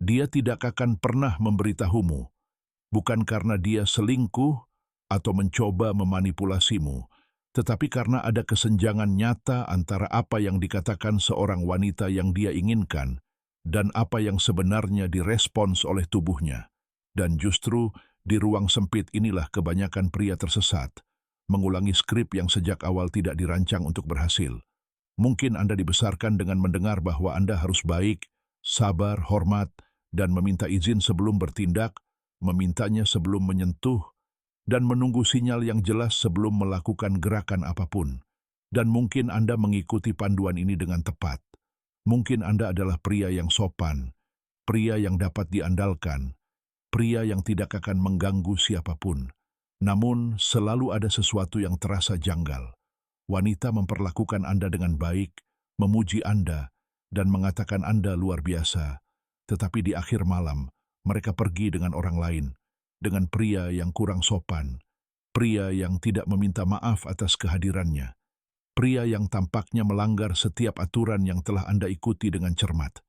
Dia tidak akan pernah memberitahumu, bukan karena dia selingkuh atau mencoba memanipulasimu, tetapi karena ada kesenjangan nyata antara apa yang dikatakan seorang wanita yang dia inginkan dan apa yang sebenarnya direspons oleh tubuhnya. Dan justru di ruang sempit inilah kebanyakan pria tersesat, mengulangi skrip yang sejak awal tidak dirancang untuk berhasil. Mungkin Anda dibesarkan dengan mendengar bahwa Anda harus baik, sabar, hormat, dan meminta izin sebelum bertindak, memintanya sebelum menyentuh, dan menunggu sinyal yang jelas sebelum melakukan gerakan apapun. Dan mungkin Anda mengikuti panduan ini dengan tepat. Mungkin Anda adalah pria yang sopan, pria yang dapat diandalkan, pria yang tidak akan mengganggu siapapun. Namun, selalu ada sesuatu yang terasa janggal. Wanita memperlakukan Anda dengan baik, memuji Anda, dan mengatakan Anda luar biasa. Tetapi di akhir malam, mereka pergi dengan orang lain, dengan pria yang kurang sopan, pria yang tidak meminta maaf atas kehadirannya, pria yang tampaknya melanggar setiap aturan yang telah Anda ikuti dengan cermat.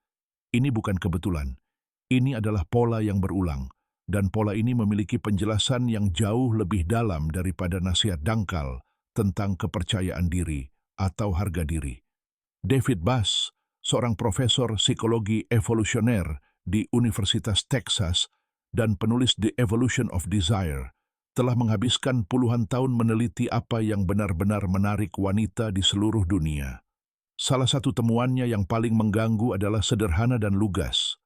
Ini bukan kebetulan. Ini adalah pola yang berulang, dan pola ini memiliki penjelasan yang jauh lebih dalam daripada nasihat dangkal tentang kepercayaan diri atau harga diri. David Bass, seorang profesor psikologi evolusioner di Universitas Texas dan penulis The Evolution of Desire, telah menghabiskan puluhan tahun meneliti apa yang benar-benar menarik wanita di seluruh dunia. Salah satu temuannya yang paling mengganggu adalah sederhana dan lugas.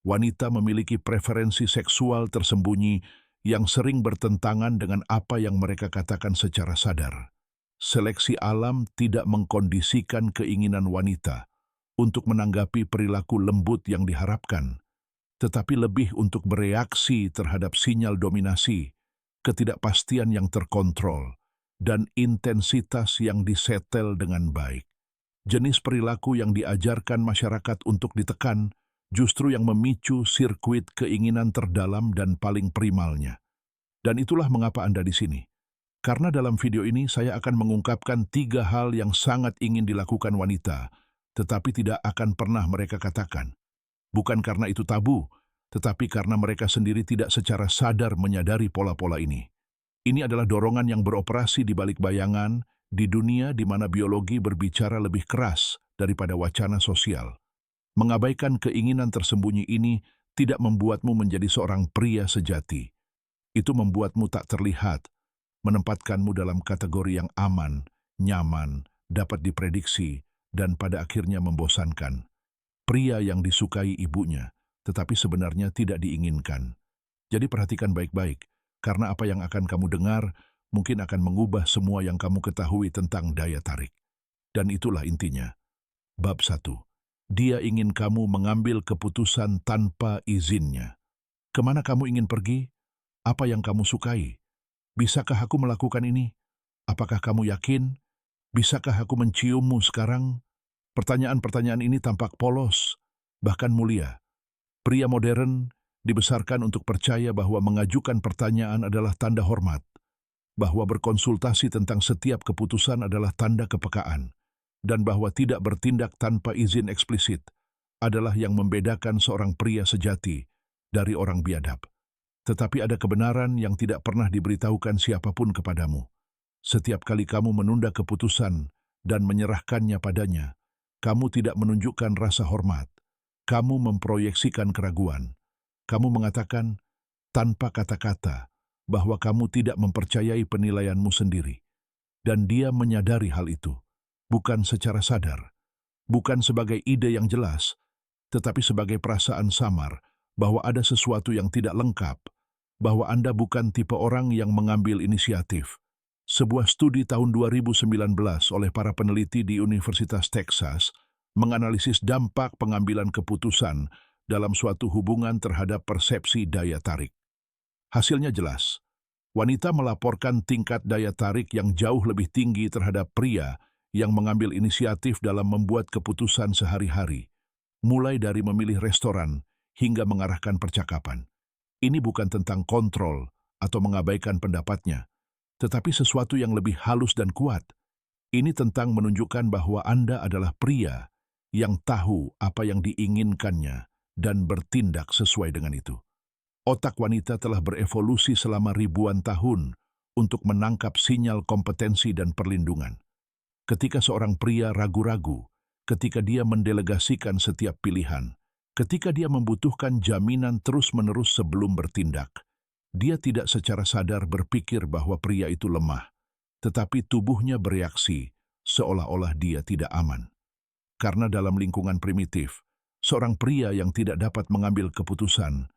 Wanita memiliki preferensi seksual tersembunyi yang sering bertentangan dengan apa yang mereka katakan secara sadar. Seleksi alam tidak mengkondisikan keinginan wanita untuk menanggapi perilaku lembut yang diharapkan, tetapi lebih untuk bereaksi terhadap sinyal dominasi, ketidakpastian yang terkontrol, dan intensitas yang disetel dengan baik. Jenis perilaku yang diajarkan masyarakat untuk ditekan justru yang memicu sirkuit keinginan terdalam dan paling primalnya. Dan itulah mengapa Anda di sini. Karena dalam video ini saya akan mengungkapkan 3 hal yang sangat ingin dilakukan wanita, tetapi tidak akan pernah mereka katakan. Bukan karena itu tabu, tetapi karena mereka sendiri tidak secara sadar menyadari pola-pola ini. Ini adalah dorongan yang beroperasi di balik bayangan, di dunia di mana biologi berbicara lebih keras daripada wacana sosial. Mengabaikan keinginan tersembunyi ini tidak membuatmu menjadi seorang pria sejati. Itu membuatmu tak terlihat, menempatkanmu dalam kategori yang aman, nyaman, dapat diprediksi, dan pada akhirnya membosankan. Pria yang disukai ibunya, tetapi sebenarnya tidak diinginkan. Jadi perhatikan baik-baik, karena apa yang akan kamu dengar mungkin akan mengubah semua yang kamu ketahui tentang daya tarik. Dan itulah intinya. Bab 1. Dia ingin kamu mengambil keputusan tanpa izinnya. Kemana kamu ingin pergi? Apa yang kamu sukai? Bisakah aku melakukan ini? Apakah kamu yakin? Bisakah aku menciummu sekarang? Pertanyaan-pertanyaan ini tampak polos, bahkan mulia. Pria modern dibesarkan untuk percaya bahwa mengajukan pertanyaan adalah tanda hormat, bahwa berkonsultasi tentang setiap keputusan adalah tanda kepekaan, dan bahwa tidak bertindak tanpa izin eksplisit adalah yang membedakan seorang pria sejati dari orang biadab. Tetapi ada kebenaran yang tidak pernah diberitahukan siapapun kepadamu. Setiap kali kamu menunda keputusan dan menyerahkannya padanya, kamu tidak menunjukkan rasa hormat. Kamu memproyeksikan keraguan. Kamu mengatakan, tanpa kata-kata, bahwa kamu tidak mempercayai penilaianmu sendiri. Dan dia menyadari hal itu, bukan secara sadar, bukan sebagai ide yang jelas, tetapi sebagai perasaan samar bahwa ada sesuatu yang tidak lengkap, bahwa Anda bukan tipe orang yang mengambil inisiatif. Sebuah studi tahun 2019 oleh para peneliti di Universitas Texas menganalisis dampak pengambilan keputusan dalam suatu hubungan terhadap persepsi daya tarik. Hasilnya jelas. Wanita melaporkan tingkat daya tarik yang jauh lebih tinggi terhadap pria yang mengambil inisiatif dalam membuat keputusan sehari-hari, mulai dari memilih restoran hingga mengarahkan percakapan. Ini bukan tentang kontrol atau mengabaikan pendapatnya, tetapi sesuatu yang lebih halus dan kuat. Ini tentang menunjukkan bahwa Anda adalah pria yang tahu apa yang diinginkannya dan bertindak sesuai dengan itu. Otak wanita telah berevolusi selama ribuan tahun untuk menangkap sinyal kompetensi dan perlindungan. Ketika seorang pria ragu-ragu, ketika dia mendelegasikan setiap pilihan, ketika dia membutuhkan jaminan terus-menerus sebelum bertindak, dia tidak secara sadar berpikir bahwa pria itu lemah, tetapi tubuhnya bereaksi seolah-olah dia tidak aman. Karena dalam lingkungan primitif, seorang pria yang tidak dapat mengambil keputusan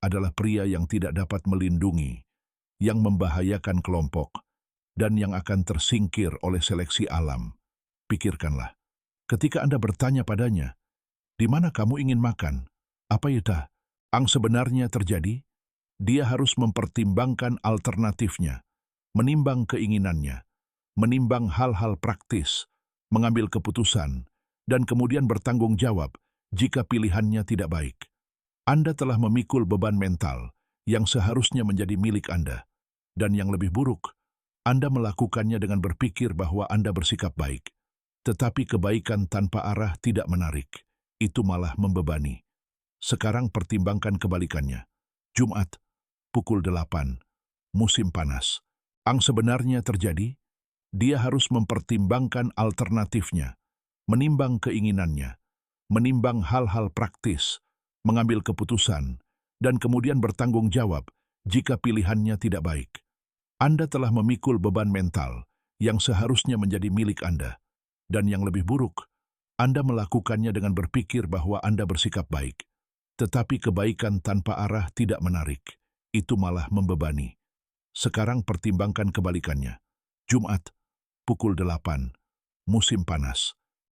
adalah pria yang tidak dapat melindungi, yang membahayakan kelompok, dan yang akan tersingkir oleh seleksi alam. Pikirkanlah, ketika Anda bertanya padanya, "Di mana kamu ingin makan?" Apa itu yang sebenarnya terjadi? Dia harus mempertimbangkan alternatifnya, menimbang keinginannya, menimbang hal-hal praktis, mengambil keputusan, dan kemudian bertanggung jawab jika pilihannya tidak baik. Anda telah memikul beban mental yang seharusnya menjadi milik Anda. Dan yang lebih buruk, Anda melakukannya dengan berpikir bahwa Anda bersikap baik. Tetapi kebaikan tanpa arah tidak menarik. Itu malah membebani. Sekarang pertimbangkan kebalikannya. Jumat, pukul 8, musim panas. Yang sebenarnya terjadi, dia harus mempertimbangkan alternatifnya, menimbang keinginannya, menimbang hal-hal praktis, mengambil keputusan, dan kemudian bertanggung jawab jika pilihannya tidak baik. Anda telah memikul beban mental yang seharusnya menjadi milik Anda. Dan yang lebih buruk, Anda melakukannya dengan berpikir bahwa Anda bersikap baik. Tetapi kebaikan tanpa arah tidak menarik. Itu malah membebani. Sekarang pertimbangkan kebalikannya. Jumat, pukul 8, musim panas.